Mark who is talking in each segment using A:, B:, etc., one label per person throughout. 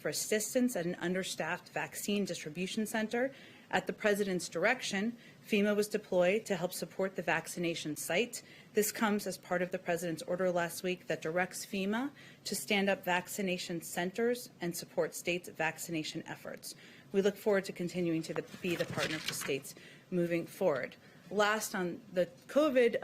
A: for assistance at an understaffed vaccine distribution center. At the President's direction, FEMA was deployed to help support the vaccination site. This comes as part of the President's order last week that directs FEMA to stand up vaccination centers and support states' vaccination efforts. We look forward to continuing to be the partner for states moving forward. Last on the COVID,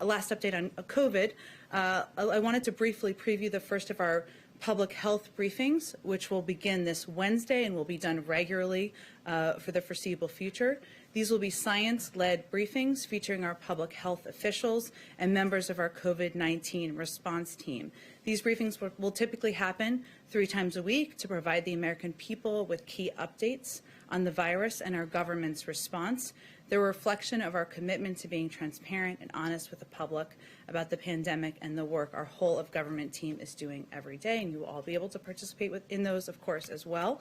A: last update on COVID, I wanted to briefly preview the first of our public health briefings, which will begin this Wednesday and will be done regularly for the foreseeable future. These will be science-led briefings featuring our public health officials and members of our COVID-19 response team. These briefings will typically happen 3 times a week to provide the American people with key updates on the virus and our government's response. They're a reflection of our commitment to being transparent and honest with the public about the pandemic and the work our whole of government team is doing every day, and you will all be able to participate in those, of course, as well.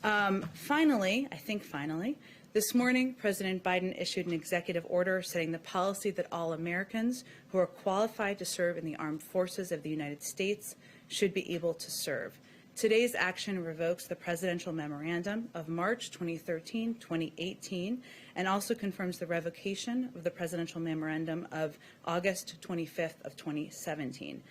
A: Finally, this morning, President Biden issued an executive order setting the policy that all Americans who are qualified to serve in the armed forces of the United States should be able to serve. Today's action revokes the presidential memorandum of March 2013, 2018, and also confirms the revocation of the presidential memorandum of August 25th of 2017.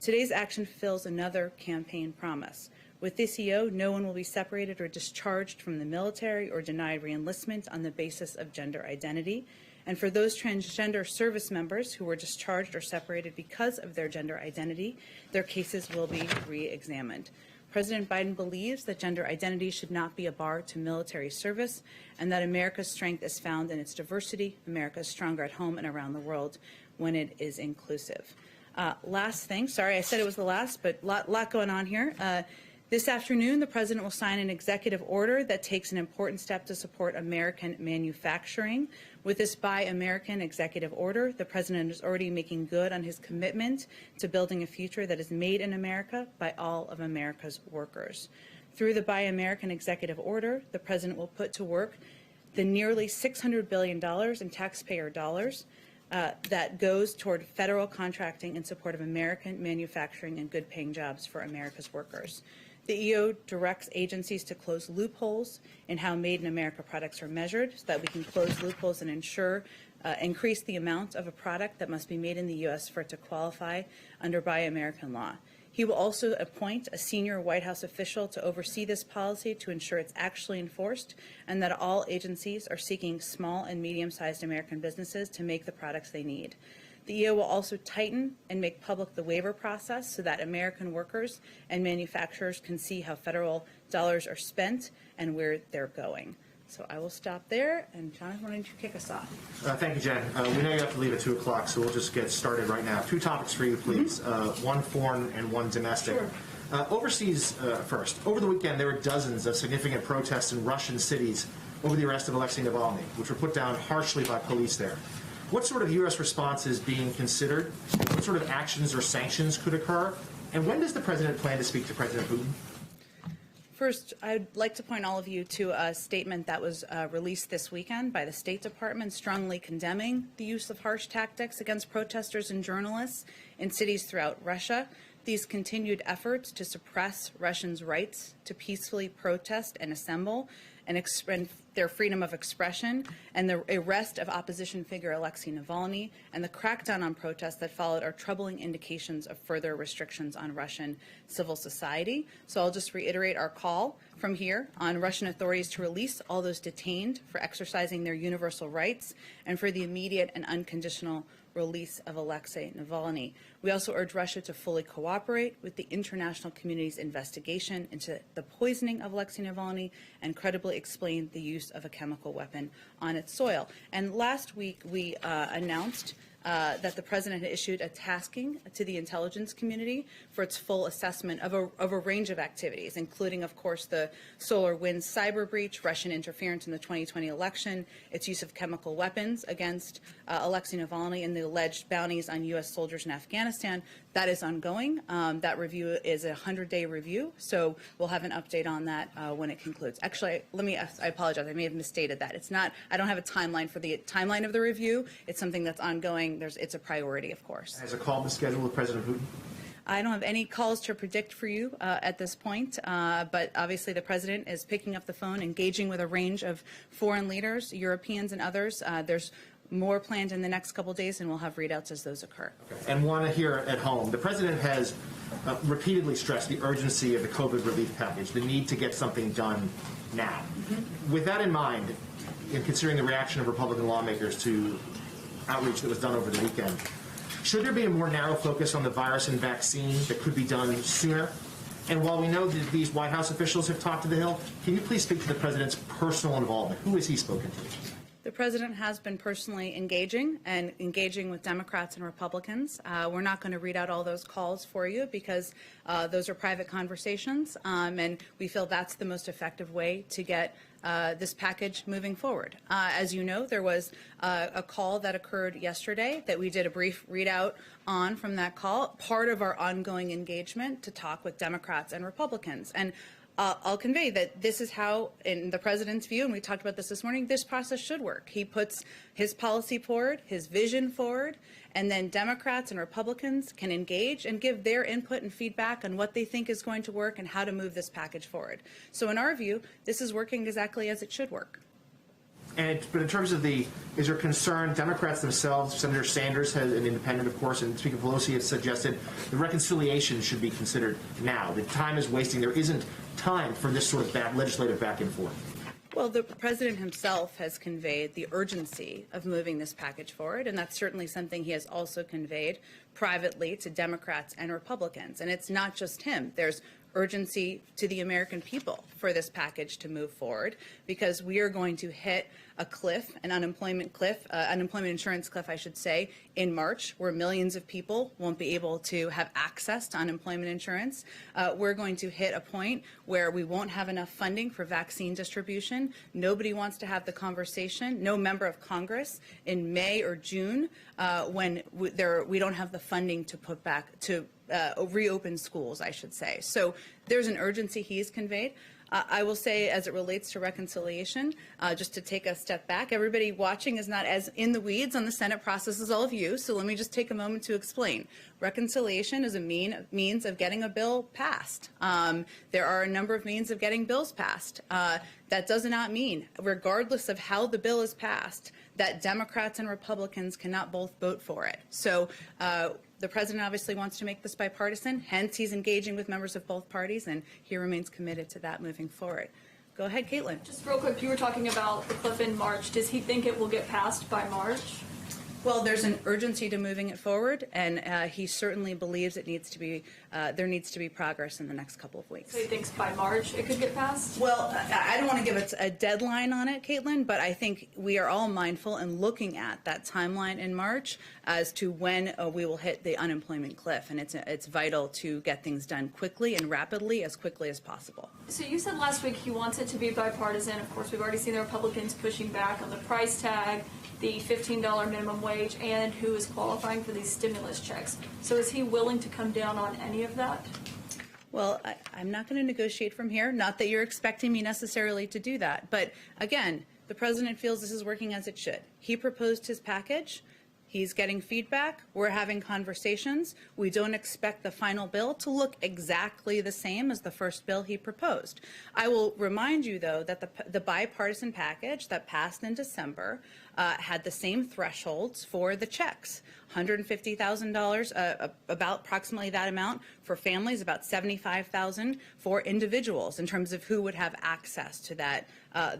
A: Today's action fulfills another campaign promise. With this EO, no one will be separated or discharged from the military or denied reenlistment on the basis of gender identity. And for those transgender service members who were discharged or separated because of their gender identity, their cases will be re-examined. President Biden believes that gender identity should not be a bar to military service and that America's strength is found in its diversity. America is stronger at home and around the world when it is inclusive. Last thing, sorry, I said it was the last, but lot going on here. This afternoon, the President will sign an executive order that takes an important step to support American manufacturing. With this Buy American executive order, the President is already making good on his commitment to building a future that is made in America by all of America's workers. Through the Buy American executive order, the President will put to work the nearly $600 billion in taxpayer dollars that goes toward federal contracting in support of American manufacturing and good-paying jobs for America's workers. The EO directs agencies to close loopholes in how Made in America products are measured so that we can close loopholes and increase the amount of a product that must be made in the U.S. for it to qualify under Buy American law. He will also appoint a senior White House official to oversee this policy to ensure it's actually enforced and that all agencies are seeking small and medium-sized American businesses to make the products they need. The EO will also tighten and make public the waiver process so that American workers and manufacturers can see how federal dollars are spent and where they're going. So I will stop there, and Jonathan, why don't you kick us off?
B: Thank you, Jen. We know you have to leave at 2 o'clock, so we'll just get started right now. 2 topics for you, please. One foreign and one domestic.
A: Sure.
B: Overseas first. Over the weekend, there were dozens of significant protests in Russian cities over the arrest of Alexei Navalny, which were put down harshly by police there. What sort of U.S. response is being considered? What sort of actions or sanctions could occur? And when does the President plan to speak to President Putin?
A: First, I'd like to point all of you to a statement that was released this weekend by the State Department strongly condemning the use of harsh tactics against protesters and journalists in cities throughout Russia. These continued efforts to suppress Russians' rights to peacefully protest and assemble and their freedom of expression, and the arrest of opposition figure Alexei Navalny, and the crackdown on protests that followed are troubling indications of further restrictions on Russian civil society. So I'll just reiterate our call from here on Russian authorities to release all those detained for exercising their universal rights and for the immediate and unconditional release of Alexei Navalny. We also urge Russia to fully cooperate with the international community's investigation into the poisoning of Alexei Navalny and credibly explain the use of a chemical weapon on its soil. And last week we announced that the President had issued a tasking to the intelligence community for its full assessment of a range of activities, including, of course, the SolarWinds cyber breach, Russian interference in the 2020 election, its use of chemical weapons against Alexei Navalny, and the alleged bounties on U.S. soldiers in Afghanistan. That is ongoing. That review is a 100-day review, so we'll have an update on that when it concludes. Actually, I apologize. I may have misstated that. It's not. I don't have a timeline for the timeline of the review. It's something that's ongoing. It's a priority, of course.
B: Has a call been scheduled with President Putin?
A: I don't have any calls to predict for you at this point, but obviously the president is picking up the phone, engaging with a range of foreign leaders, Europeans and others. There's more planned in the next couple of days, and we'll have readouts as those occur.
B: And one here at home. The president has repeatedly stressed the urgency of the COVID relief package, the need to get something done now. With that in mind, in considering the reaction of Republican lawmakers to outreach that was done over the weekend, should there be a more narrow focus on the virus and vaccine that could be done sooner? And while we know that these White House officials have talked to the Hill, can you please speak to the president's personal involvement? Who has he spoken to?
A: The president has been personally engaging with Democrats and Republicans. We're not going to read out all those calls for you because those are private conversations, and we feel that's the most effective way to get this package moving forward. As you know, there was a call that occurred yesterday that we did a brief readout on from that call, part of our ongoing engagement to talk with Democrats and Republicans. And I'll convey that this is how, in the president's view, and we talked about this morning, this process should work. He puts his policy forward, his vision forward, and then Democrats and Republicans can engage and give their input and feedback on what they think is going to work and how to move this package forward. So in our view, this is working exactly as it should work.
B: But in terms of is there concern, Democrats themselves, Senator Sanders, has an independent, of course, and Speaker Pelosi has suggested the reconciliation should be considered now. The time is wasting. There isn't time for this sort of legislative back and forth.
A: Well, the president himself has conveyed the urgency of moving this package forward, and that's certainly something he has also conveyed privately to Democrats and Republicans. And it's not just him. There's urgency to the American people for this package to move forward, because we are going to hit a cliff, an unemployment insurance cliff, I should say, in March, where millions of people won't be able to have access to unemployment insurance. We're going to hit a point where we won't have enough funding for vaccine distribution. Nobody wants to have the conversation, no member of Congress, in May or June when we don't have the funding to put back to reopen schools, I should say. So there's an urgency he's conveyed. I will say, as it relates to reconciliation, just to take a step back, everybody watching is not as in the weeds on the Senate process as all of you, so let me just take a moment to explain. Reconciliation is a means of getting a bill passed. There are a number of means of getting bills passed. That does not mean, regardless of how the bill is passed, that Democrats and Republicans cannot both vote for it. So the president obviously wants to make this bipartisan, hence he's engaging with members of both parties, and he remains committed to that moving forward. Go ahead, Caitlin.
C: Just real quick, you were talking about the cliff in March. Does he think it will get passed by March?
A: Well, there's an urgency to moving it forward, and he certainly believes it needs to be there needs to be progress in the next couple of weeks.
C: So he thinks by March it could get passed?
A: Well, I don't want to give it a deadline on it, Caitlin, but I think we are all mindful and looking at that timeline in March as to when we will hit the unemployment cliff, and it's vital to get things done quickly and rapidly, as quickly as possible.
C: So you said last week he wants it to be bipartisan. Of course, we've already seen the Republicans pushing back on the price tag, the $15 minimum wage, and who is qualifying for these stimulus checks. So is he willing to come down on any of that?
A: Well, I'm not going to negotiate from here. Not that you're expecting me necessarily to do that. But again, the president feels this is working as it should. He proposed his package. He's getting feedback. We're having conversations. We don't expect the final bill to look exactly the same as the first bill he proposed. I will remind you, though, that the bipartisan package that passed in December had the same thresholds for the checks. $150,000, about approximately that amount for families, about $75,000 for individuals in terms of who would have access to that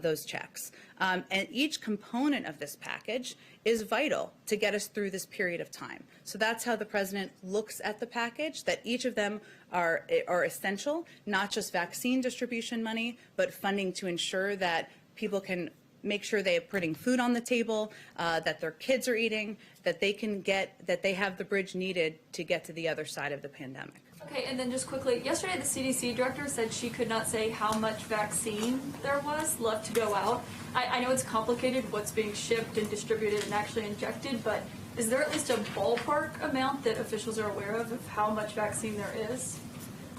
A: those checks. And each component of this package is vital to get us through this period of time. So that's how the president looks at the package, that each of them are essential, not just vaccine distribution money, but funding to ensure that people can make sure they are putting food on the table, that their kids are eating, that they have the bridge needed to get to the other side of the pandemic.
C: Okay, and then just quickly, yesterday the CDC director said she could not say how much vaccine there was left to go out. I know it's complicated what's being shipped and distributed and actually injected, but is there at least a ballpark amount that officials are aware of how much vaccine there is?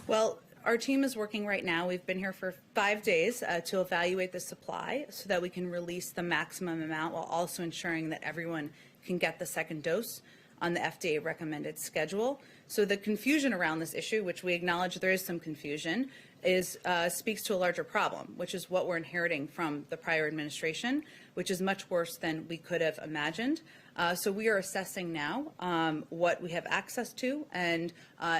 A: Well, our team is working right now. We've been here for 5 days to evaluate the supply so that we can release the maximum amount while also ensuring that everyone can get the second dose. on the FDA recommended schedule. So the confusion around this issue, which we acknowledge there is some confusion, speaks to a larger problem, which is what we're inheriting from the prior administration, which is much worse than we could have imagined. So we are assessing now what we have access to and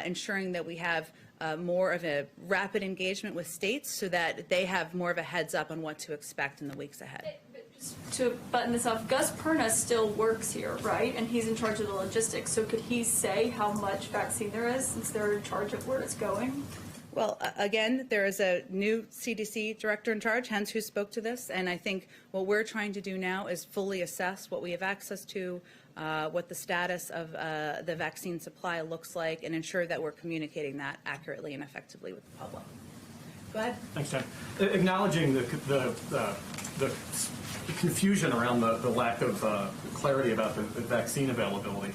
A: ensuring that we have more of a rapid engagement with states so that they have more of a heads up on what to expect in the weeks ahead.
C: Just to button this off, Gus Perna still works here, right? And he's in charge of the logistics. So could he say how much vaccine there is since they're in charge of where it's going?
A: Well, again, there is a new CDC director in charge, hence who spoke to this. And I think what we're trying to do now is fully assess what we have access to, what the status of the vaccine supply looks like, and ensure that we're communicating that accurately and effectively with the public. Go ahead.
D: Thanks, Jen. Acknowledging the confusion around the lack of clarity about the vaccine availability.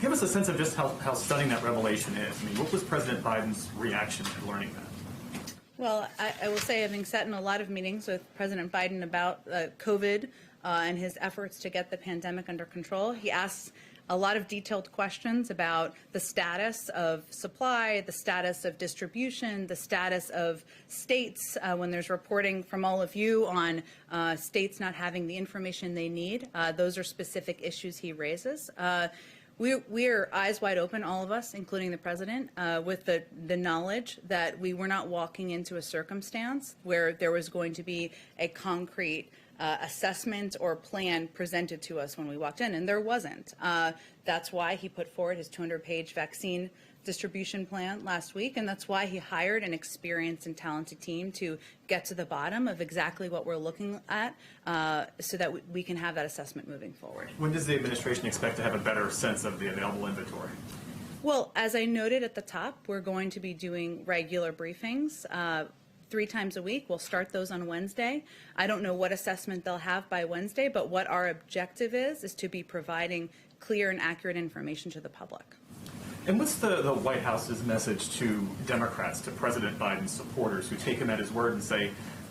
D: Give us a sense of just how stunning that revelation is. I mean, what was President Biden's reaction to learning that?
A: Well, I will say, having sat in a lot of meetings with President Biden about COVID and his efforts to get the pandemic under control, he asked a lot of detailed questions about the status of supply, the status of distribution, the status of states when there's reporting from all of you on states not having the information they need. Those are specific issues he raises. We are eyes wide open, all of us, including the president, with the knowledge that we were not walking into a circumstance where there was going to be a concrete assessment or plan presented to us when we walked in, and there wasn't. That's why he put forward his 200-page vaccine distribution plan last week, and that's why he hired an experienced and talented team to get to the bottom of exactly what we're looking at so that we can have that assessment moving forward.
D: When does the administration expect to have a better sense of the available inventory?
A: Well, as I noted at the top, we're going to be doing regular briefings 3 times a week. We'll start those on Wednesday. I don't know what assessment they'll have by Wednesday, but what our objective is to be providing clear and accurate information to the public.
D: And what's the White House's message to Democrats, to President Biden's supporters who take him at his word and say,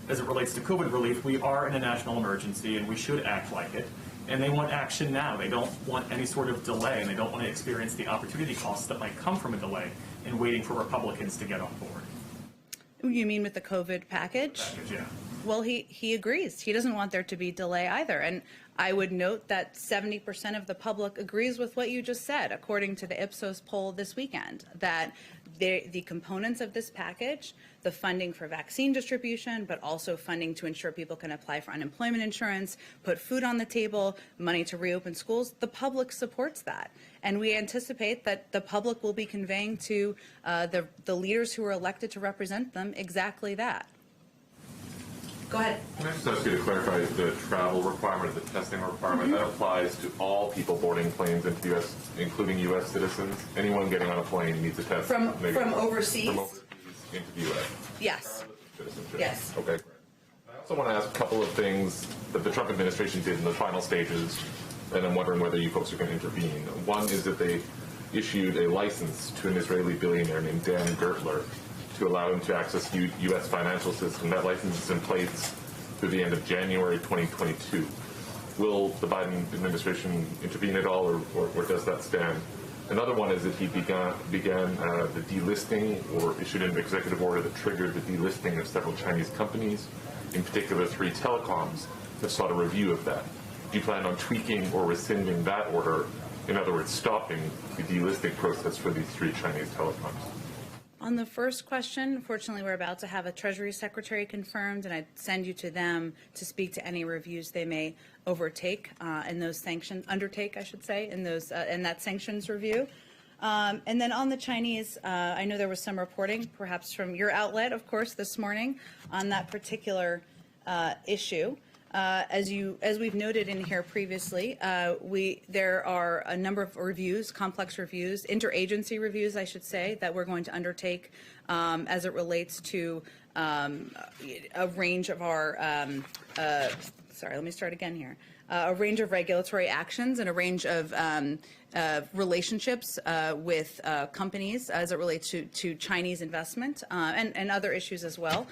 D: as it relates to COVID relief, we are in a national emergency and we should act like it. And they want action now. They don't want any sort of delay, and they don't want to experience the opportunity costs that might come from a delay in waiting for Republicans to get on board.
A: You mean with the COVID package?
D: Yeah.
A: Well, he agrees. He doesn't want there to be delay either. And I would note that 70% of the public agrees with what you just said, according to the Ipsos poll this weekend, that the components of this package, the funding for vaccine distribution, but also funding to ensure people can apply for unemployment insurance, put food on the table, money to reopen schools, the public supports that. And we anticipate that the public will be conveying to the leaders who are elected to represent them exactly that. Go ahead.
E: Can I just ask you to clarify the travel requirement, the testing requirement? That applies to all people boarding planes into the U.S., including U.S. citizens? Anyone getting on a plane needs a test?
A: From overseas?
E: From overseas into the U.S.?
A: Yes.
E: Citizenship?
A: Yes.
E: Okay, great. I also want to ask a couple of things that the Trump administration did in the final stages, and I'm wondering whether you folks are going to intervene. One is that they issued a license to an Israeli billionaire named Dan Gertler to allow him to access U.S. financial system. That license is in place through the end of January 2022. Will the Biden administration intervene at all, or does that stand? Another one is that he began the delisting, or issued an executive order that triggered the delisting of several Chinese companies, in particular 3 telecoms, that sought a review of that. Do you plan on tweaking or rescinding that order? In other words, stopping the delisting process for these 3 Chinese telecoms?
A: On the first question, fortunately, we're about to have a Treasury Secretary confirmed, and I'd send you to them to speak to any reviews they may undertake, in that sanctions review. And then on the Chinese, I know there was some reporting, perhaps from your outlet, of course, this morning on that particular issue. As we've noted in here previously, there are a number of reviews, complex reviews, interagency reviews, I should say, that we're going to undertake as it relates to a range of our, a range of regulatory actions and a range of relationships with companies as it relates to Chinese investment and other issues as well.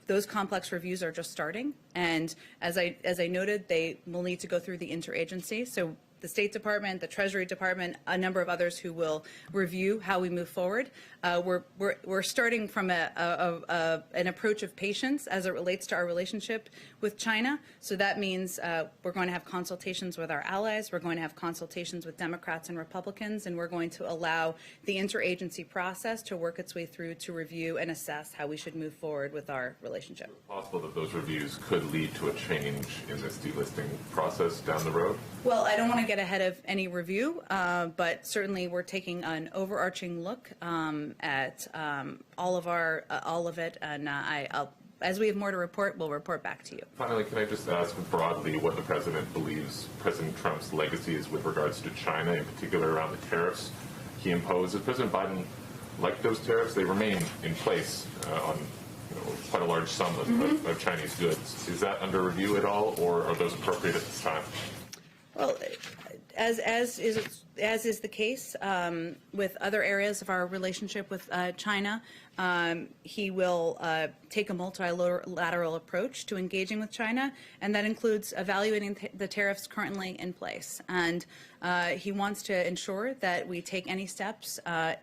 A: Those complex reviews are just starting, and as I noted, they will need to go through the interagency. So the State Department, the Treasury Department, a number of others who will review how we move forward. We're starting from an approach of patience as it relates to our relationship with China. So that means we're going to have consultations with our allies. We're going to have consultations with Democrats and Republicans, and we're going to allow the interagency process to work its way through to review and assess how we should move forward with our relationship.
E: Is it possible that those reviews could lead to a change in this delisting process down the road?
A: Well, I don't want to get ahead of any review, but certainly we're taking an overarching look at all of it, and as we have more to report, we'll report back to you.
E: Finally, can I just ask broadly what the President believes President Trump's legacy is with regards to China, in particular around the tariffs he imposed? Does President Biden like those tariffs? They remain in place on quite a large sum of Chinese goods. Is that under review at all, or are those appropriate at this time?
A: Well, as is the case with other areas of our relationship with China, he will take a multilateral approach to engaging with China, and that includes evaluating the tariffs currently in place. And he wants to ensure that we take any steps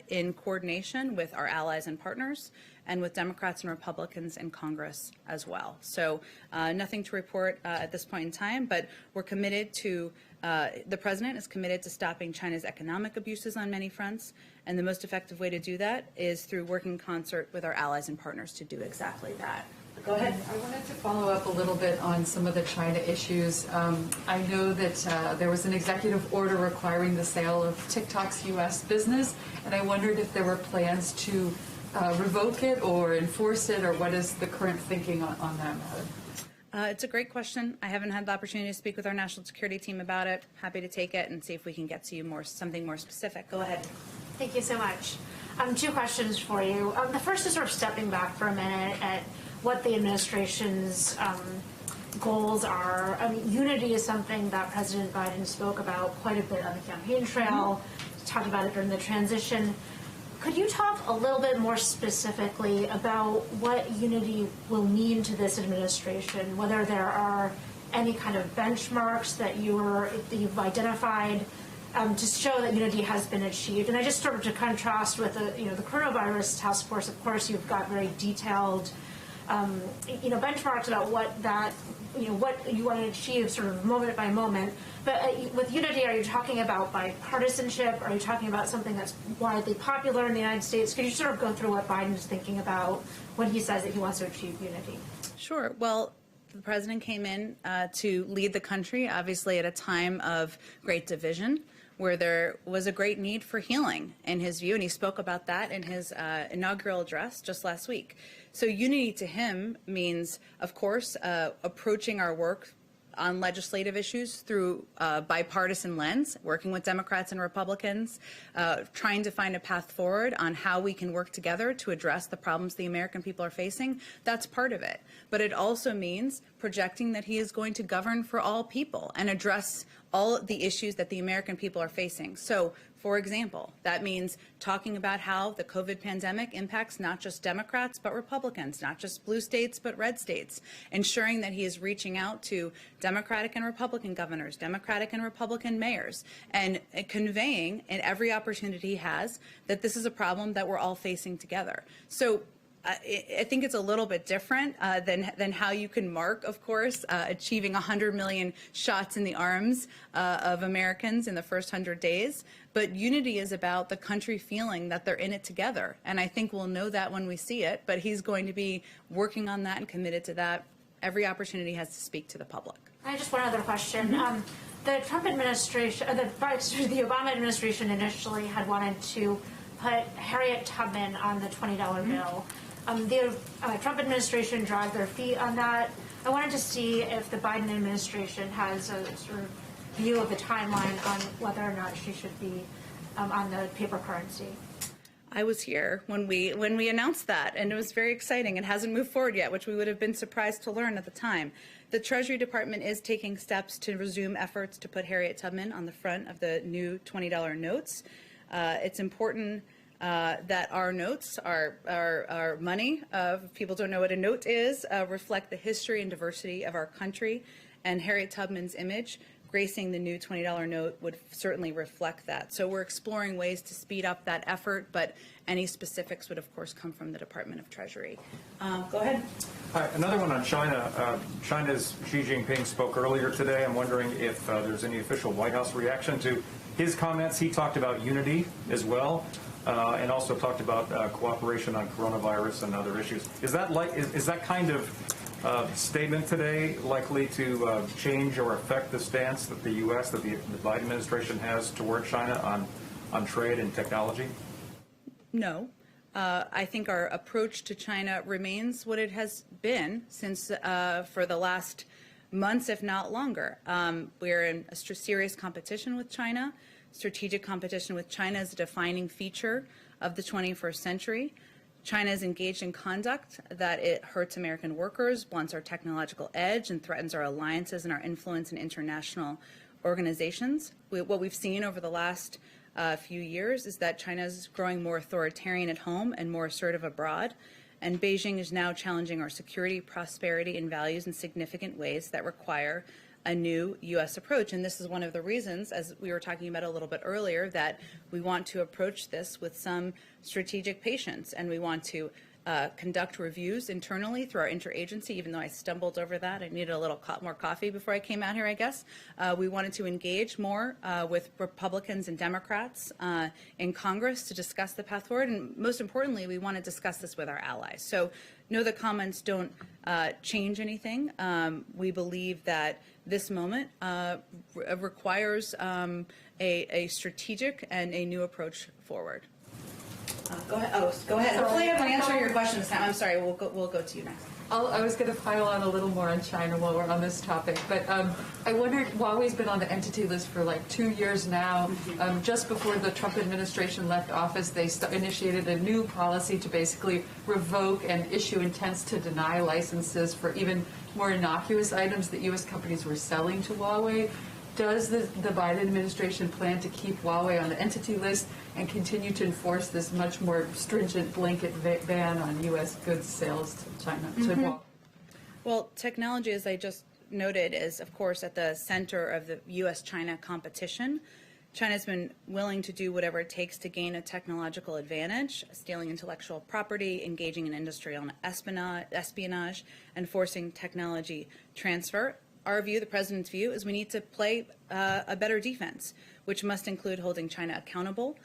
A: in coordination with our allies and partners, and with Democrats and Republicans in Congress as well. So nothing to report at this point in time, but we're committed to, the President is committed to stopping China's economic abuses on many fronts, and the most effective way to do that is through working in concert with our allies and partners to do exactly that. Go ahead.
F: I wanted to follow up a little bit on some of the China issues. I know that there was an executive order requiring the sale of TikTok's U.S. business, and I wondered if there were plans to revoke it or enforce it, or what is the current thinking on that matter?
A: It's a great question. I haven't had the opportunity to speak with our national security team about it. Happy to take it and see if we can get to you something more specific. Go ahead.
G: Thank you so much. Two questions for you. The first is sort of stepping back for a minute at what the administration's goals are. I mean, unity is something that President Biden spoke about quite a bit on the campaign trail, talked about it during the transition. Could you talk a little bit more specifically about what unity will mean to this administration, whether there are any kind of benchmarks that you've identified to show that unity has been achieved? And I just sort of to contrast with the coronavirus task force, of course, you've got very detailed benchmarks about what that what you want to achieve sort of moment by moment. But with unity, are you talking about bipartisanship? Are you talking about something that's widely popular in the United States? Could you sort of go through what Biden is thinking about when he says that he wants to achieve unity?
A: Sure. Well, the president came in to lead the country, obviously, at a time of great division, where there was a great need for healing, in his view, and he spoke about that in his inaugural address just last week. So unity to him means, of course, approaching our work on legislative issues through a bipartisan lens, working with Democrats and Republicans, trying to find a path forward on how we can work together to address the problems the American people are facing. That's part of it. But it also means projecting that he is going to govern for all people and address all the issues that the American people are facing. So, for example, that means talking about how the COVID pandemic impacts not just Democrats but Republicans, not just blue states but red states, ensuring that he is reaching out to Democratic and Republican governors, Democratic and Republican mayors, and conveying in every opportunity he has that this is a problem that we're all facing together. So I think it's a little bit different than how you can mark, of course, achieving 100 million shots in the arms of Americans in the first 100 days. But unity is about the country feeling that they're in it together. And I think we'll know that when we see it. But he's going to be working on that and committed to that. Every opportunity has to speak to the public.
G: I have just one other question. The Trump administration, the Obama administration initially had wanted to put Harriet Tubman on the $20 bill. The Trump administration dragged their feet on that. I wanted to see if the Biden administration has a sort of view of the timeline on whether or not she should be on the paper currency.
A: I was here when we announced that, and it was very exciting. It hasn't moved forward yet, which we would have been surprised to learn at the time. The Treasury Department is taking steps to resume efforts to put Harriet Tubman on the front of the new $20 notes. It's important that our notes, our money, if people don't know what a note is, reflect the history and diversity of our country and Harriet Tubman's image gracing the new $20 note would certainly reflect that. So we're exploring ways to speed up that effort, but any specifics would, of course, come from the Department of Treasury. Go ahead.
H: Hi, another one on China. China's Xi Jinping spoke earlier today. I'm wondering if there's any official White House reaction to his comments. He talked about unity as well, and also talked about cooperation on coronavirus and other issues. Is that kind of statement today likely to change or affect the stance that the U.S., that the Biden administration has toward China on trade and technology?
A: No. I think our approach to China remains what it has been since for the last months, if not longer. We're in a serious competition with China. Strategic competition with China is a defining feature of the 21st century. China is engaged in conduct that it hurts American workers, blunts our technological edge, and threatens our alliances and our influence in international organizations. What we've seen over the last few years is that China is growing more authoritarian at home and more assertive abroad. And Beijing is now challenging our security, prosperity, and values in significant ways that require a new U.S. approach. And this is one of the reasons, as we were talking about a little bit earlier, that we want to approach this with some strategic patience, and we want to conduct reviews internally through our interagency. Even though I stumbled over that, I needed a little more coffee before I came out here, I guess. We wanted to engage more with Republicans and Democrats in Congress to discuss the path forward. And most importantly, we want to discuss this with our allies. So no, the comments don't change anything. We believe that this moment requires a strategic and a new approach forward. Go ahead. Oh, go ahead. Hopefully, I'm answering your question this time. I'm sorry. We'll go to you next.
F: I was going to pile on a little more on China while we're on this topic, but I wondered, Huawei's been on the entity list for like 2 years now. Just before the Trump administration left office, they initiated a new policy to basically revoke and issue intents to deny licenses for even more innocuous items that U.S. companies were selling to Huawei. Does the Biden administration plan to keep Huawei on the entity list and continue to enforce this much more stringent blanket ban on U.S. goods sales to China? To
A: Well, technology, as I just noted, is, of course, at the center of the U.S.-China competition. China's been willing to do whatever it takes to gain a technological advantage, stealing intellectual property, engaging in industrial espionage, and forcing technology transfer. Our view, the president's view, is we need to play a better defense, which must include holding China accountable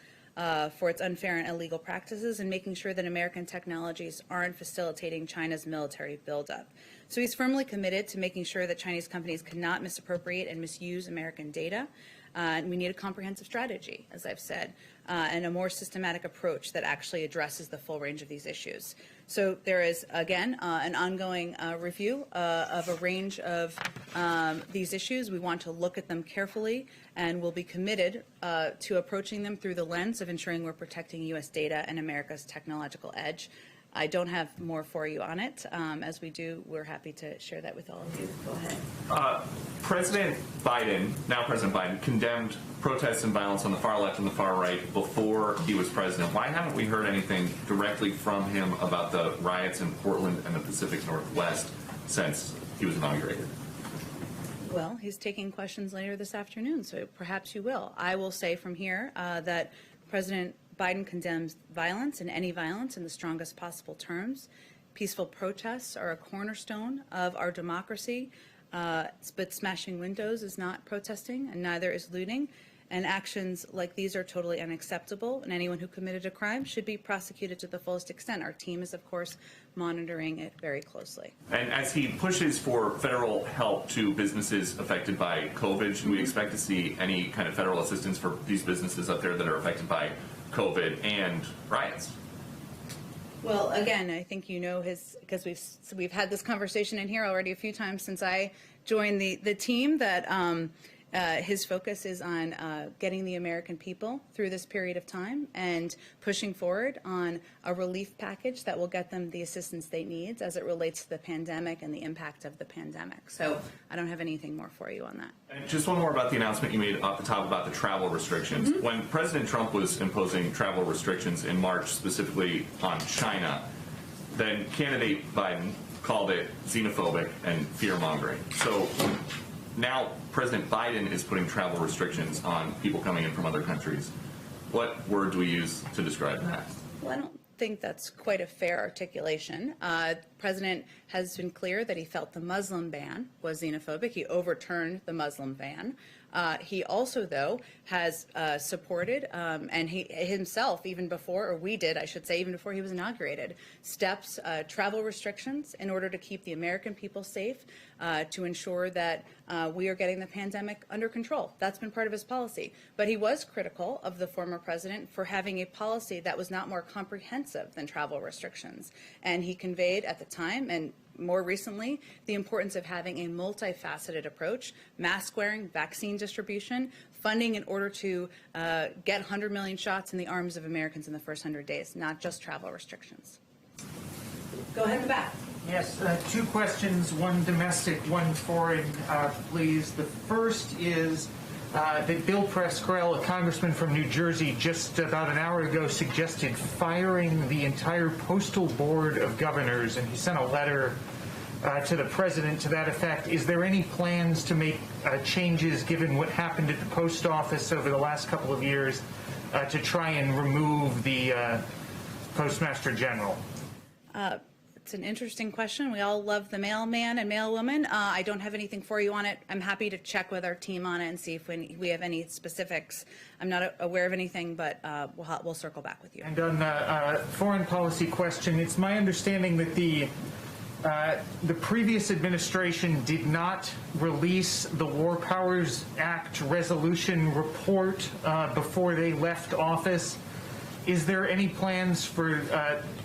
A: for its unfair and illegal practices and making sure that American technologies aren't facilitating China's military buildup. So he's firmly committed to making sure that Chinese companies cannot misappropriate and misuse American data. And we need a comprehensive strategy, as I've said, and a more systematic approach that actually addresses the full range of these issues. So there is, again, an ongoing review of a range of these issues. We want to look at them carefully, and we'll be committed to approaching them through the lens of ensuring we're protecting U.S. data and America's technological edge. I don't have more for you on it. As we do, we're happy to share that with all of you. Go ahead.
E: President Biden, condemned protests and violence on the far left and the far right before he was president. Why haven't we heard anything directly from him about the riots in Portland and the Pacific Northwest since he was inaugurated?
A: Well, he's taking questions later this afternoon, so perhaps you will. I will say from here that President Biden condemns violence and any violence in the strongest possible terms. Peaceful protests are a cornerstone of our democracy, but smashing windows is not protesting, and neither is looting. And actions like these are totally unacceptable, and anyone who committed a crime should be prosecuted to the fullest extent. Our team is, of course, monitoring it very closely.
E: And as he pushes for federal help to businesses affected by COVID, should we expect to see any kind of federal assistance for these businesses out there that are affected by COVID and riots?
A: Well, again, I think you know because we've had this conversation in here already a few times since I joined the team, that his focus is on getting the American people through this period of time and pushing forward on a relief package that will get them the assistance they need as it relates to the pandemic and the impact of the pandemic. So I don't have anything more for you on that.
E: And just one more about the announcement you made off the top about the travel restrictions. Mm-hmm. When President Trump was imposing travel restrictions in March, specifically on China, then candidate Biden called it xenophobic and fear-mongering. So
I: Now, President Biden is putting travel restrictions on people coming in from other countries. What word do we use to describe that?
A: Well, I don't think that's quite a fair articulation. The president has been clear that he felt the Muslim ban was xenophobic. He overturned the Muslim ban. He also, though, has supported, and he himself, even before, or we did, I should say, even before he was inaugurated, steps, travel restrictions in order to keep the American people safe, to ensure that we are getting the pandemic under control. That's been part of his policy. But he was critical of the former president for having a policy that was not more comprehensive than travel restrictions. And he conveyed at the time, and more recently, the importance of having a multifaceted approach, mask wearing, vaccine distribution, funding in order to get 100 million shots in the arms of Americans in the first 100 days, not just travel restrictions. Go ahead in the back.
J: Yes, two questions, one domestic, one foreign, please. The first is that Bill Pascrell, a congressman from New Jersey, just about an hour ago suggested firing the entire Postal Board of Governors, and he sent a letter to the president to that effect. Is there any plans to make changes, given what happened at the post office over the last couple of years, to try and remove the Postmaster General?
A: It's an interesting question. We all love the mailman and mailwoman. I don't have anything for you on it. I'm happy to check with our team on it and see if we have any specifics. I'm not aware of anything, but we'll circle back with you.
J: And on the foreign policy question, it's my understanding that the previous administration did not release the War Powers Act resolution report before they left office. Is there any plans for?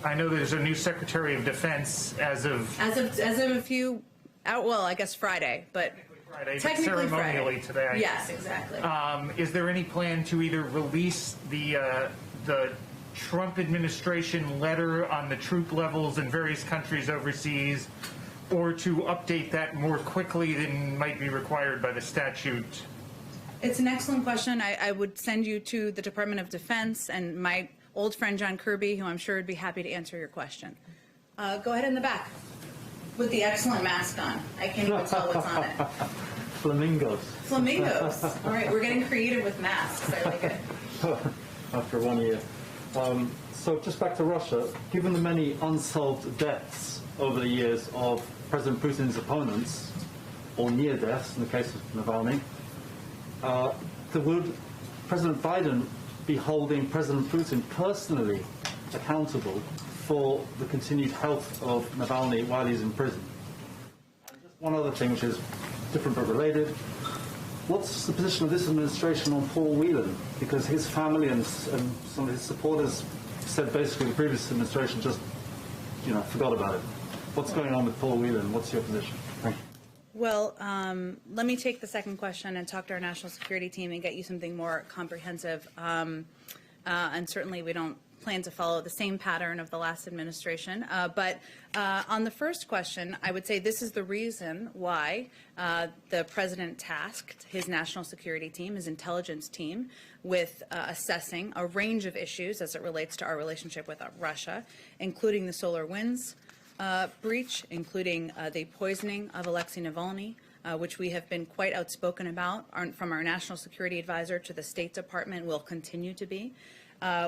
J: I know there's a new Secretary of Defense as of
A: a few. Well, I guess Friday, but technically
J: ceremonially
A: Friday.
J: Today.
A: Yes, exactly.
J: Is there any plan to either release the Trump administration letter on the troop levels in various countries overseas, or to update that more quickly than might be required by the statute?
A: It's an excellent question. I would send you to the Department of Defense and my old friend John Kirby, who I'm sure would be happy to answer your question. Go ahead in the back with the excellent mask on. I can't even tell what's on it.
K: Flamingos.
A: Flamingos. All right, we're getting creative with masks. I like it.
K: After 1 year. So just back to Russia, given the many unsolved deaths over the years of President Putin's opponents, or near deaths in the case of Navalny, would President Biden be holding President Putin personally accountable for the continued health of Navalny while he's in prison? And just one other thing, which is different but related. What's the position of this administration on Paul Whelan? Because his family and some of his supporters said basically the previous administration just, forgot about it. What's going on with Paul Whelan? What's your position? Thank you.
A: Well, let me take the second question and talk to our national security team and get you something more comprehensive. And certainly we don't plan to follow the same pattern of the last administration. But on the first question, I would say this is the reason why the president tasked his national security team, his intelligence team, with assessing a range of issues as it relates to our relationship with Russia, including the SolarWinds breach, including the poisoning of Alexei Navalny, which we have been quite outspoken about from our national security advisor to the State Department, will continue to be.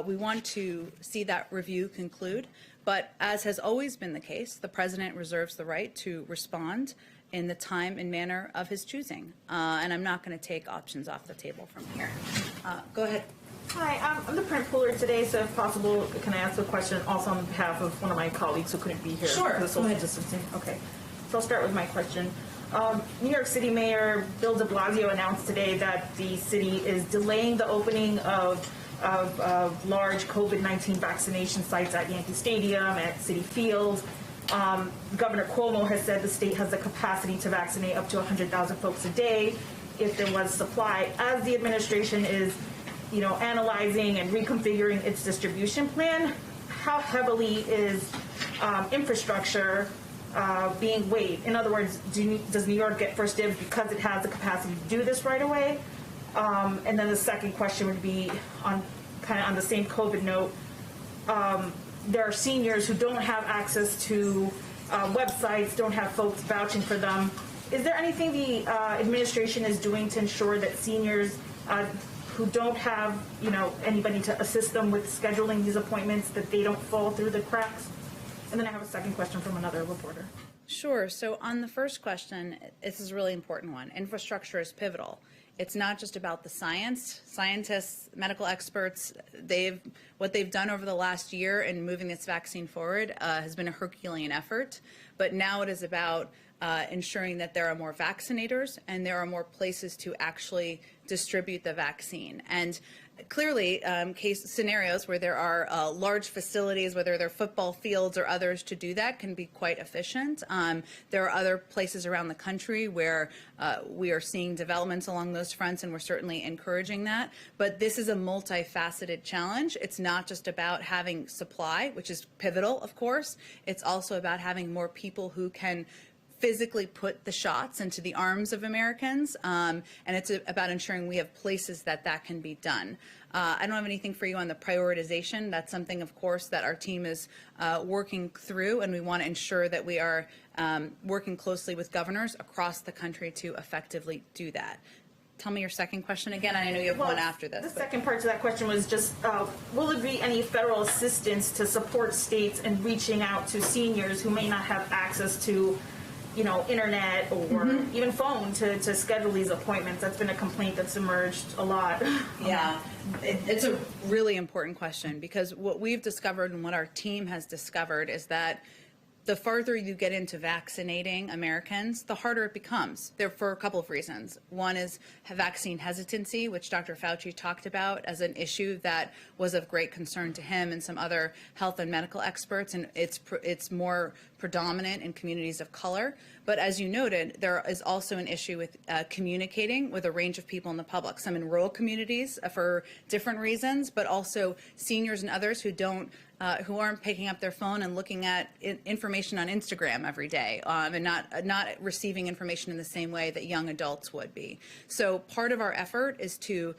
A: We want to see that review conclude, but as has always been the case, the president reserves the right to respond in the time and manner of his choosing. And I'm not going to take options off the table from here. Go ahead.
L: Hi, I'm the print puller today, so if possible, can I ask a question also on behalf of one of my colleagues who couldn't be here?
A: Sure.
L: For social distancing. Okay, so I'll start with my question. New York City Mayor Bill de Blasio announced today that the city is delaying the opening of large COVID-19 vaccination sites at Yankee Stadium, at Citi Field. Governor Cuomo has said the state has the capacity to vaccinate up to 100,000 folks a day if there was supply. As the administration is analyzing and reconfiguring its distribution plan, how heavily is infrastructure being weighed? In other words, does New York get first dibs because it has the capacity to do this right away? And then the second question would be on the same COVID note. There are seniors who don't have access to websites, don't have folks vouching for them. Is there anything the administration is doing to ensure that seniors who don't have, anybody to assist them with scheduling these appointments, that they don't fall through the cracks? And then I have a second question from another reporter.
A: Sure. So on the first question, this is a really important one. Infrastructure is pivotal. It's not just about the science. Scientists, medical experts, what they've done over the last year in moving this vaccine forward has been a Herculean effort. But now it is about ensuring that there are more vaccinators and there are more places to actually distribute the vaccine. And clearly, case scenarios where there are large facilities, whether they're football fields or others, to do that can be quite efficient. There are other places around the country where we are seeing developments along those fronts, and we're certainly encouraging that. But this is a multifaceted challenge. It's not just about having supply, which is pivotal, of course. It's also about having more people who can physically put the shots into the arms of Americans, and it's about ensuring we have places that can be done. I don't have anything for you on the prioritization. That's something, of course, that our team is working through, and we want to ensure that we are working closely with governors across the country to effectively do that. Tell me your second question again. I know you have one after this.
L: The second part to that question was just, will there be any federal assistance to support states in reaching out to seniors who may not have access to internet or even phone to schedule these appointments? That's been a complaint that's emerged a lot.
A: Yeah, it's a really important question, because what we've discovered and what our team has discovered is that the farther you get into vaccinating Americans, the harder it becomes. There for a couple of reasons. One is vaccine hesitancy, which Dr. Fauci talked about as an issue that was of great concern to him and some other health and medical experts, and it's more predominant in communities of color. But as you noted, there is also an issue with communicating with a range of people in the public, some in rural communities for different reasons, but also seniors and others who aren't picking up their phone and looking at information on Instagram every day, and not receiving information in the same way that young adults would be. So part of our effort is to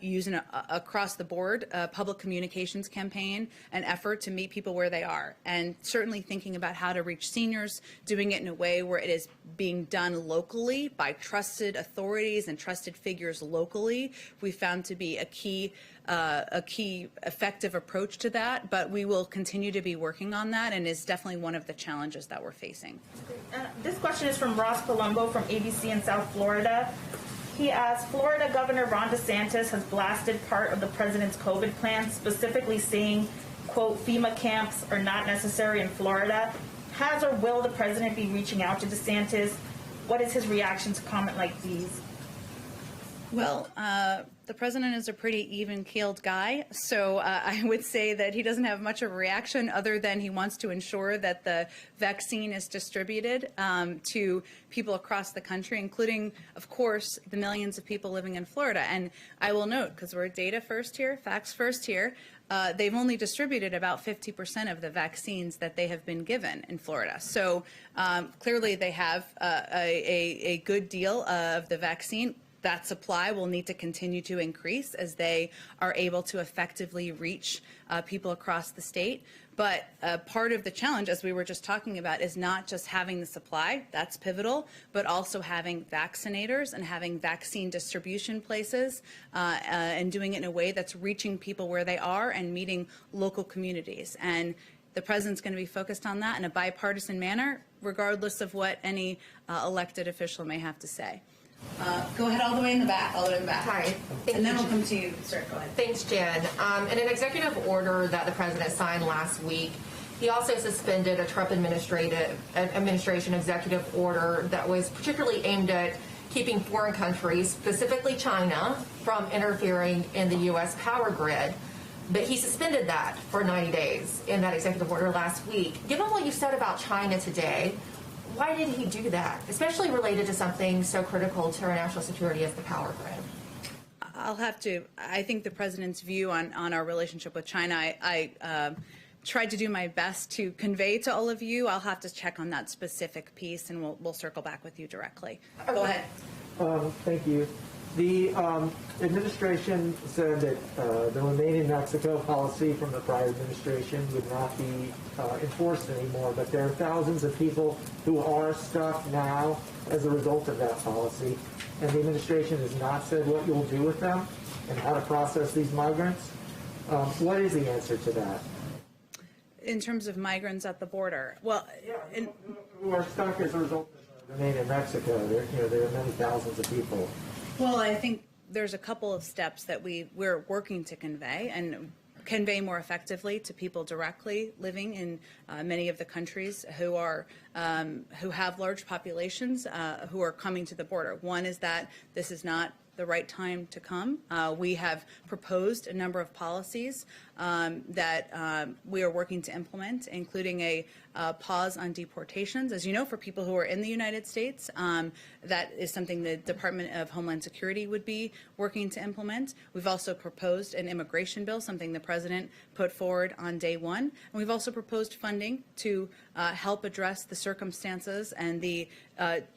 A: use an across-the-board public communications campaign, an effort to meet people where they are, and certainly thinking about how to reach seniors, doing it in a way where it is being done locally by trusted authorities and trusted figures locally. We found to be a key effective approach to that, but we will continue to be working on that, and is definitely one of the challenges that we're facing.
L: This question is from Ross Palumbo from ABC in South Florida. He asked, Florida Governor Ron DeSantis has blasted part of the president's COVID plan, specifically saying, quote, FEMA camps are not necessary in Florida. Has or will the president be reaching out to DeSantis? What is his reaction to comment like these?
A: Well, the president is a pretty even-keeled guy, so I would say that he doesn't have much of a reaction other than he wants to ensure that the vaccine is distributed to people across the country, including, of course, the millions of people living in Florida. And I will note, because we're data first here, facts first here, they've only distributed about 50% of the vaccines that they have been given in Florida. So clearly they have a good deal of the vaccine. That supply will need to continue to increase as they are able to effectively reach people across the state. But part of the challenge, as we were just talking about, is not just having the supply, that's pivotal, but also having vaccinators and having vaccine distribution places and doing it in a way that's reaching people where they are and meeting local communities. And the president's going to be focused on that in a bipartisan manner, regardless of what any elected official may have to say. Go ahead all the way in the back,
M: Hi.
A: And then we'll come to you, sir. Go ahead.
M: Thanks, Jen. In an executive order that the president signed last week, he also suspended a Trump administration executive order that was particularly aimed at keeping foreign countries, specifically China, from interfering in the U.S. power grid. But he suspended that for 90 days in that executive order last week. Given what you said about China today, why did he do that, especially related to something so critical to our national security as the power grid?
A: I think the president's view on our relationship with China, I tried to do my best to convey to all of you. I'll have to check on that specific piece, and we'll circle back with you directly. Go ahead.
N: Thank you. The administration said that the Remain in Mexico policy from the prior administration would not be enforced anymore, but there are thousands of people who are stuck now as a result of that policy, and the administration has not said what you'll do with them and how to process these migrants. What is the answer to that?
A: In terms of migrants at the border, well,
N: who are stuck as a result of Remain in Mexico. There are many thousands of people.
A: Well, I think there's a couple of steps that we're working to convey and convey more effectively to people directly living in many of the countries who have large populations who are coming to the border. One is that this is not the right time to come. We have proposed a number of policies that we are working to implement, including a pause on deportations. As you know, for people who are in the United States, that is something the Department of Homeland Security would be working to implement. We've also proposed an immigration bill, something the President put forward on day one. And we've also proposed funding to help address the circumstances and the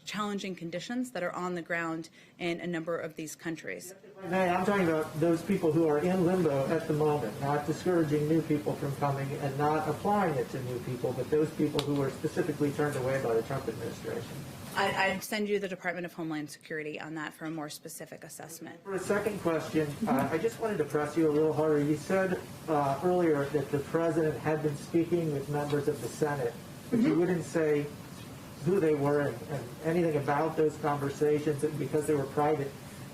A: challenging conditions that are on the ground in a number of these countries.
N: I'm talking about those people who are in limbo at the moment, not discouraging new people from coming and not applying it to new people, but those people who are specifically turned away by the Trump administration.
A: I'd send you the Department of Homeland Security on that for a more specific assessment.
N: For a second question, I just wanted to press you a little harder. You said earlier that the President had been speaking with members of the Senate, but you wouldn't say who they were and anything about those conversations because they were private.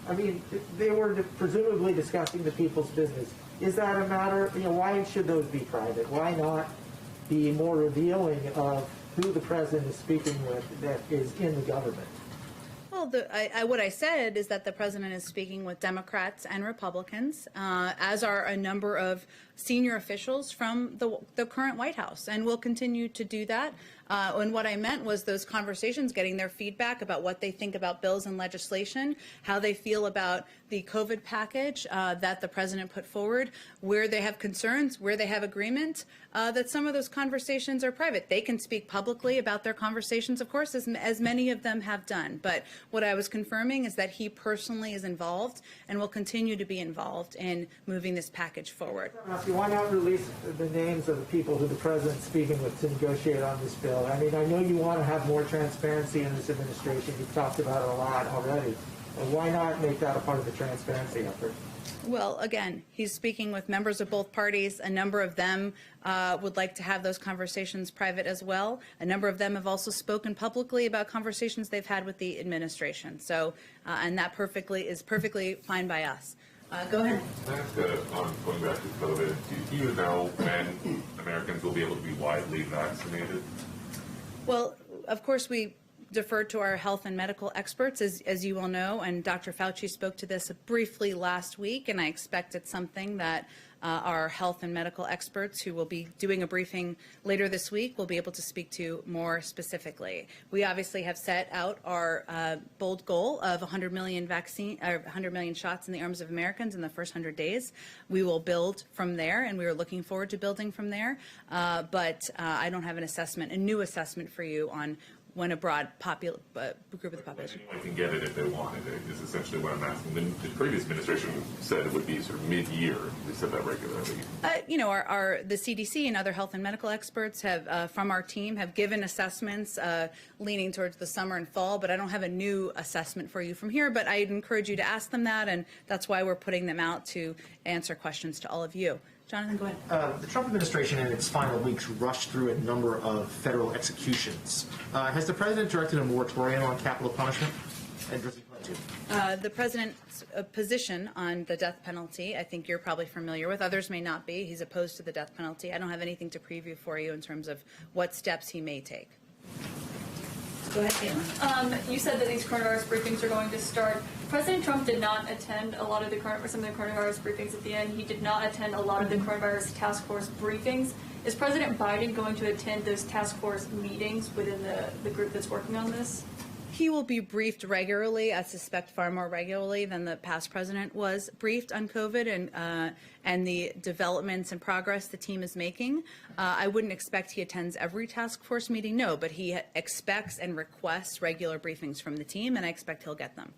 N: I mean, they were presumably discussing the people's business. Is that a matter, why should those be private? Why not be more revealing of who the President is speaking with that is in the government?
A: Well, what I said is that the President is speaking with Democrats and Republicans, as are a number of senior officials from the current White House, and we'll continue to do that. And what I meant was those conversations, getting their feedback about what they think about bills and legislation, how they feel about the COVID package that the President put forward, where they have concerns, where they have agreement, that some of those conversations are private. They can speak publicly about their conversations, of course, as many of them have done. But what I was confirming is that he personally is involved and will continue to be involved in moving this package forward.
N: Why not release the names of the people who the President's speaking with to negotiate on this bill? I mean, I know you want to have more transparency in this administration. You've talked about it a lot already. But why not make that a part of the transparency effort?
A: Well, again, he's speaking with members of both parties. A number of them would like to have those conversations private as well. A number of them have also spoken publicly about conversations they've had with the administration. So, and that is perfectly fine by us. Go ahead.
E: Can I ask, going back to COVID, do you know when Americans will be able to be widely vaccinated?
A: Well, of course, we defer to our health and medical experts, as you all know, and Dr. Fauci spoke to this briefly last week, and I expect it's something that our health and medical experts, who will be doing a briefing later this week, will be able to speak to more specifically. We obviously have set out our bold goal of 100 million shots in the arms of Americans in the first 100 days. We will build from there, and we are looking forward to building from there. But I don't have a new assessment for you on when a broad group of the population.
E: Anyone can get it if they want it, is essentially what I'm asking. The previous administration said it would be sort of mid-year. They said that regularly.
A: The CDC and other health and medical experts have, from our team, have given assessments leaning towards the summer and fall, but I don't have a new assessment for you from here, but I'd encourage you to ask them that, and that's why we're putting them out to answer questions to all of you. Jonathan, go ahead.
B: The Trump administration in its final weeks rushed through a number of federal executions. Has the President directed a moratorium on capital punishment? And does he plan to?
A: The President's position on the death penalty, I think you're probably familiar with. Others may not be. He's opposed to the death penalty. I don't have anything to preview for you in terms of what steps he may take. Go ahead, Caitlin.
C: You said that these coronavirus briefings are going to start. President Trump did not attend some of the coronavirus briefings at the end. He did not attend a lot of the coronavirus task force briefings. Is President Biden going to attend those task force meetings within the group that's working on this?
A: He will be briefed regularly, I suspect far more regularly than the past president was briefed on COVID and the developments and progress the team is making. I wouldn't expect he attends every task force meeting, no, but he expects and requests regular briefings from the team, and I expect he'll get them.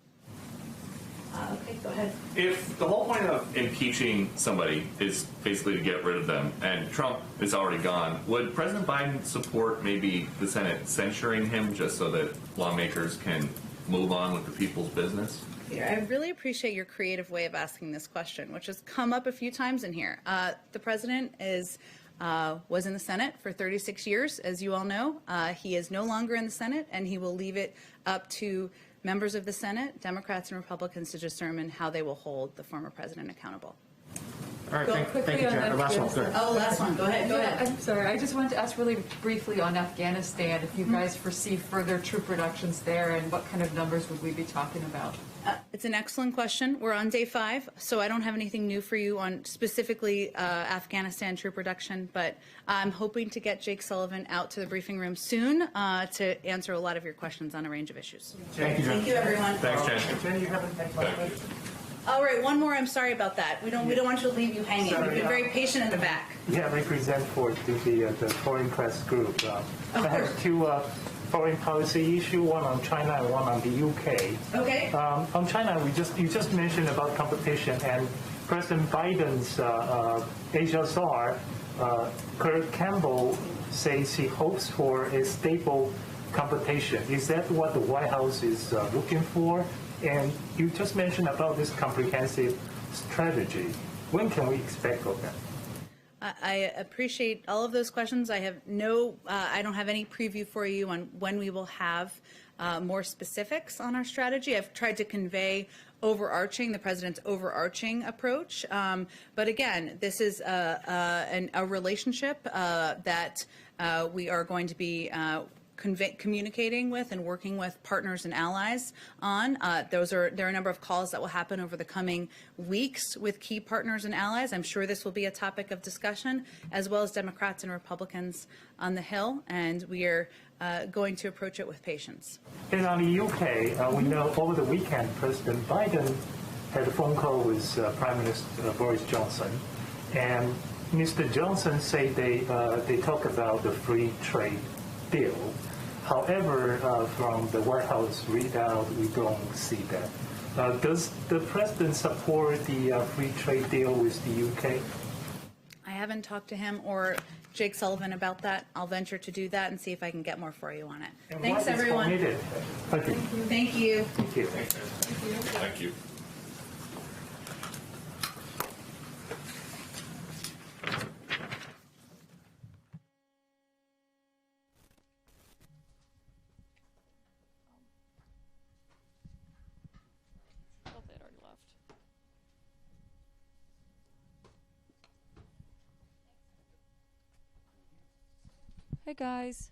A: Okay, go ahead.
I: If the whole point of impeaching somebody is basically to get rid of them, and Trump is already gone, would President Biden support maybe the Senate censuring him just so that lawmakers can move on with the people's business?
A: I really appreciate your creative way of asking this question, which has come up a few times in here. The president was in the Senate for 36 years, as you all know. He is no longer in the Senate, and he will leave it up to members of the Senate, Democrats and Republicans, to determine how they will hold the former president accountable.
B: All right, thank you, Jen. Last one, go ahead.
A: Oh, last one. Go ahead. Go ahead.
F: I'm sorry. I just wanted to ask really briefly on Afghanistan, if you guys foresee further troop reductions there, and what kind of numbers would we be talking about?
A: It's an excellent question. We're on day 5, so I don't have anything new for you on specifically Afghanistan troop reduction, but I'm hoping to get Jake Sullivan out to the briefing room soon to answer a lot of your questions on a range of issues.
B: Thank you, Jen.
A: Thank you, everyone.
I: Thanks, Jen.
J: Jen, you haven't thanked my question.
A: All right, one more. I'm sorry about that. We don't want you to leave you hanging. You've been very patient in the back.
O: Yeah, I represent for the foreign press group. I have two foreign policy issues, one on China and one on the UK.
A: Okay.
O: On China, you just mentioned about competition, and President Biden's HSR, Kurt Campbell, says he hopes for a stable competition. Is that what the White House is looking for? And you just mentioned about this comprehensive strategy. When can we expect of that?
A: I appreciate all of those questions. I don't have any preview for you on when we will have more specifics on our strategy. I've tried to convey the president's overarching approach. But again, this is a relationship that we are going to be communicating with and working with partners and allies on. There are a number of calls that will happen over the coming weeks with key partners and allies. I'm sure this will be a topic of discussion, as well as Democrats and Republicans on the Hill, and we are going to approach it with patience.
O: And on the UK, we know over the weekend, President Biden had a phone call with Prime Minister Boris Johnson, and Mr. Johnson said they talk about the free trade deal. However, from the White House readout, we don't see that. Does the president support the free trade deal with the UK?
A: I haven't talked to him or Jake Sullivan about that. I'll venture to do that and see if I can get more for you on it.
O: And
A: thanks, everyone.
O: Thank you.
A: Thank you.
O: Thank you.
I: Thank you.
P: Hey guys.